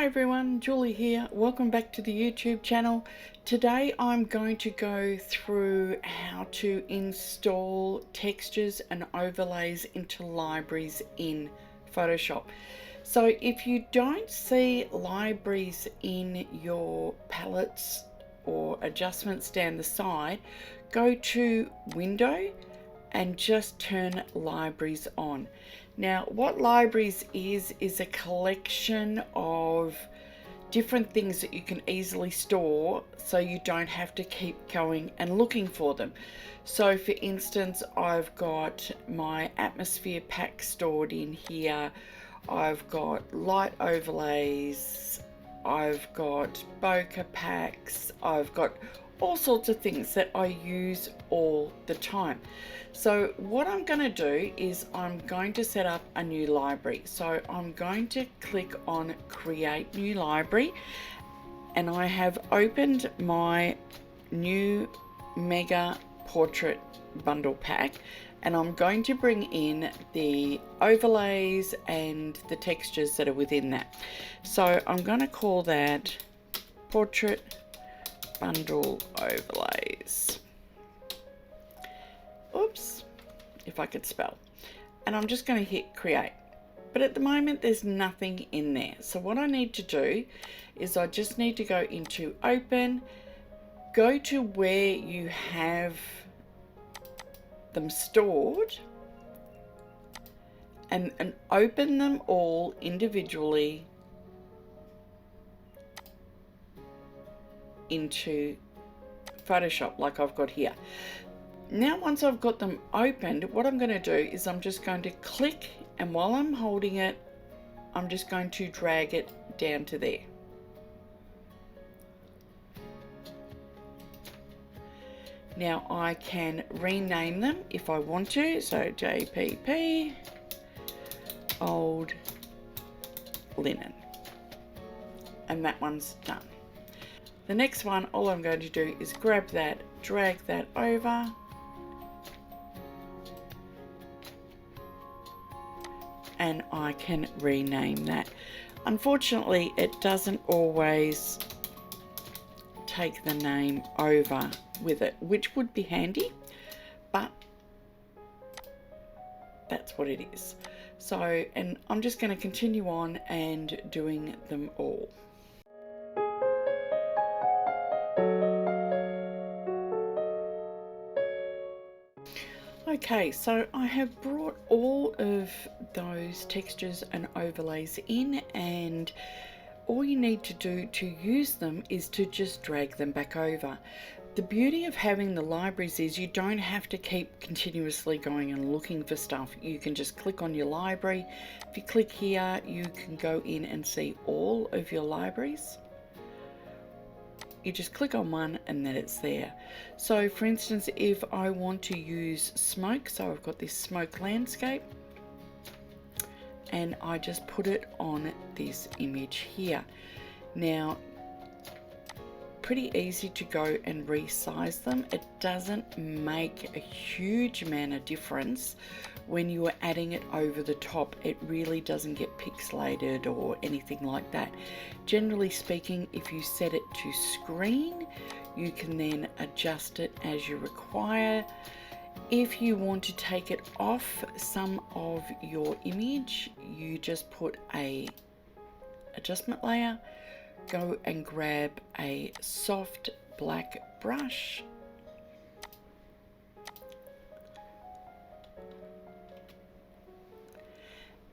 everyone, Julie here. Welcome back to the YouTube channel. Today I'm going to go through how to install textures and overlays into libraries in Photoshop. So if you don't see libraries in your palettes or adjustments down the side, go to Window and just turn libraries on. Now what libraries is a collection of different things that you can easily store so you don't have to keep going and looking for them. So for instance, I've got my atmosphere pack stored in here, I've got light overlays, I've got bokeh packs, I've got all sorts of things that I use all the time. So what I'm going to do is I'm going to set up a new library. So I'm going to click on Create New Library, and I have opened my new Mega Portrait Bundle Pack, and I'm going to bring in the overlays and the textures that are within that. So I'm going to call that Portrait Bundle Overlays. Oops, if I could spell. And I'm just going to hit create. But at the moment there's nothing in there. So what I need to do is I just need to go into open, go to where you have them stored, and open them all individually into Photoshop like I've got here. Now once I've got them opened, what I'm going to do is I'm just going to click, and while I'm holding it I'm just going to drag it down to there. Now I can rename them if I want to, so JPP Old Linen, and that one's done. The next one, all I'm going to do is grab that, drag that over, and I can rename that. Unfortunately, it doesn't always take the name over with it, which would be handy, but that's what it is. So, and I'm just going to continue on and doing them all. Okay, so I have brought all of those textures and overlays in, and all you need to do to use them is to just drag them back over. The beauty of having the libraries is you don't have to keep continuously going and looking for stuff. You can just click on your library. If you click here, you can go in and see all of your libraries. You just click on one and then it's there. So for instance, if I want to use smoke, so I've got this smoke landscape, and I just put it on this image here. Now, pretty easy to go and resize them. It doesn't make a huge amount of difference when you are adding it over the top. It really doesn't get pixelated or anything like that. Generally speaking, if you set it to screen, you can then adjust it as you require. If you want to take it off some of your image, you just put a adjustment layer, go and grab a soft black brush,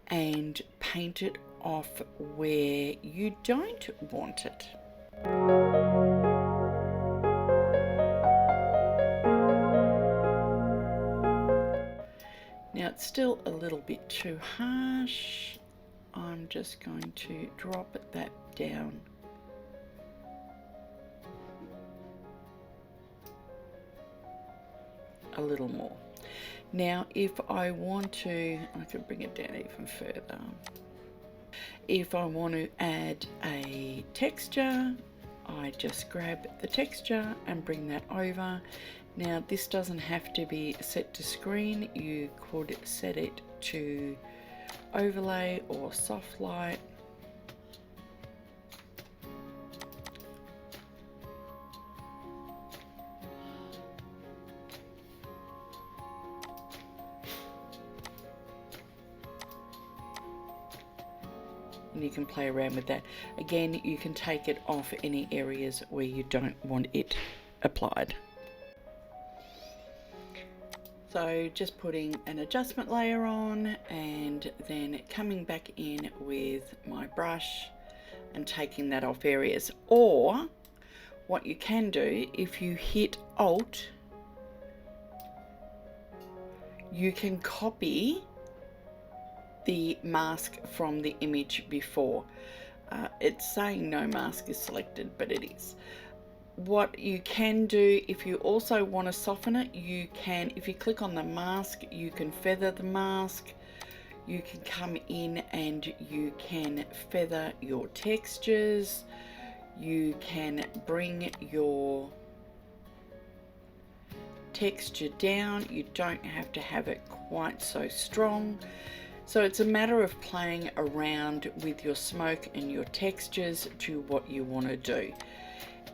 and paint it off where you don't want it. Now it's still a little bit too harsh. I'm just going to drop that down a little more. Now if I want to, I could bring it down even further. If I want to add a texture, I just grab the texture and bring that over. Now this doesn't have to be set to screen. You could set it to overlay or soft light. and you can play around with that. Again, you can take it off any areas where you don't want it applied. So just putting an adjustment layer on and then coming back in with my brush and taking that off areas. Or what you can do, if you hit Alt, you can copy the mask from the image before. It's saying no mask is selected, but it is. What you can do, if you also want to soften it, you can, if you click on the mask, you can feather the mask. You can come in and you can feather your textures. You can bring your texture down. You don't have to have it quite so strong. So it's a matter of playing around with your smoke and your textures to what you want to do.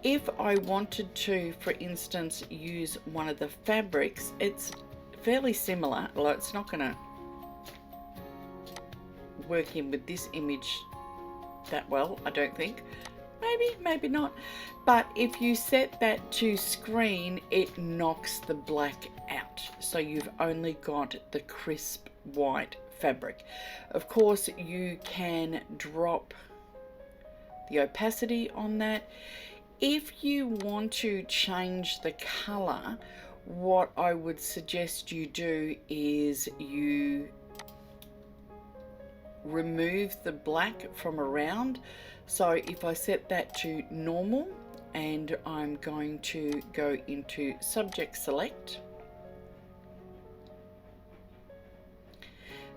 If I wanted to, for instance, use one of the fabrics, it's fairly similar. Well, it's not going to work in with this image that well, I don't think. Maybe not. But if you set that to screen, it knocks the black out. So you've only got the crisp white fabric. Of course, you can drop the opacity on that. If you want to change the color, what I would suggest you do is you remove the black from around. So if I set that to normal and I'm going to go into subject select,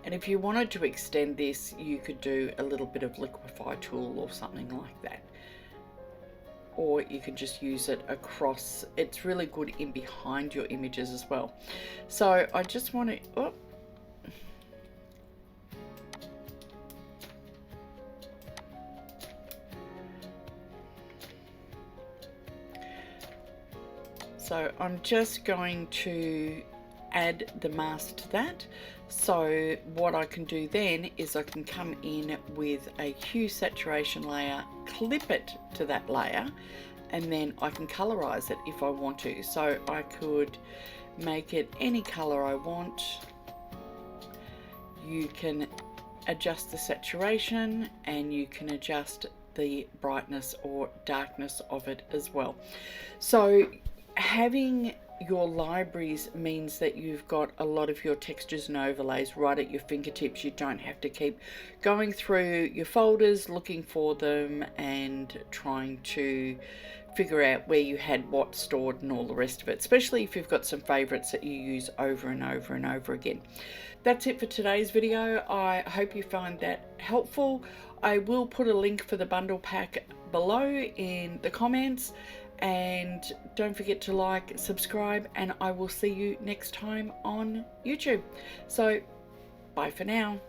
and if you wanted to extend this, you could do a little bit of liquify tool or something like that. Or you can just use it across. It's really good in behind your images as well. So I just want to, oh. So I'm just going to add the mask to that. So what I can do then is I can come in with a hue saturation layer, clip it to that layer, and then I can colorize it if I want to. So I could make it any color I want. You can adjust the saturation and you can adjust the brightness or darkness of it as well. So having your libraries means that you've got a lot of your textures and overlays right at your fingertips. You don't have to keep going through your folders looking for them and trying to figure out where you had what stored and all the rest of it, especially if you've got some favorites that you use over and over and over again. That's it for today's video. I hope you find that helpful. I will put a link for the bundle pack below in the comments. And don't forget to like, subscribe, and I will see you next time on YouTube. So bye for now.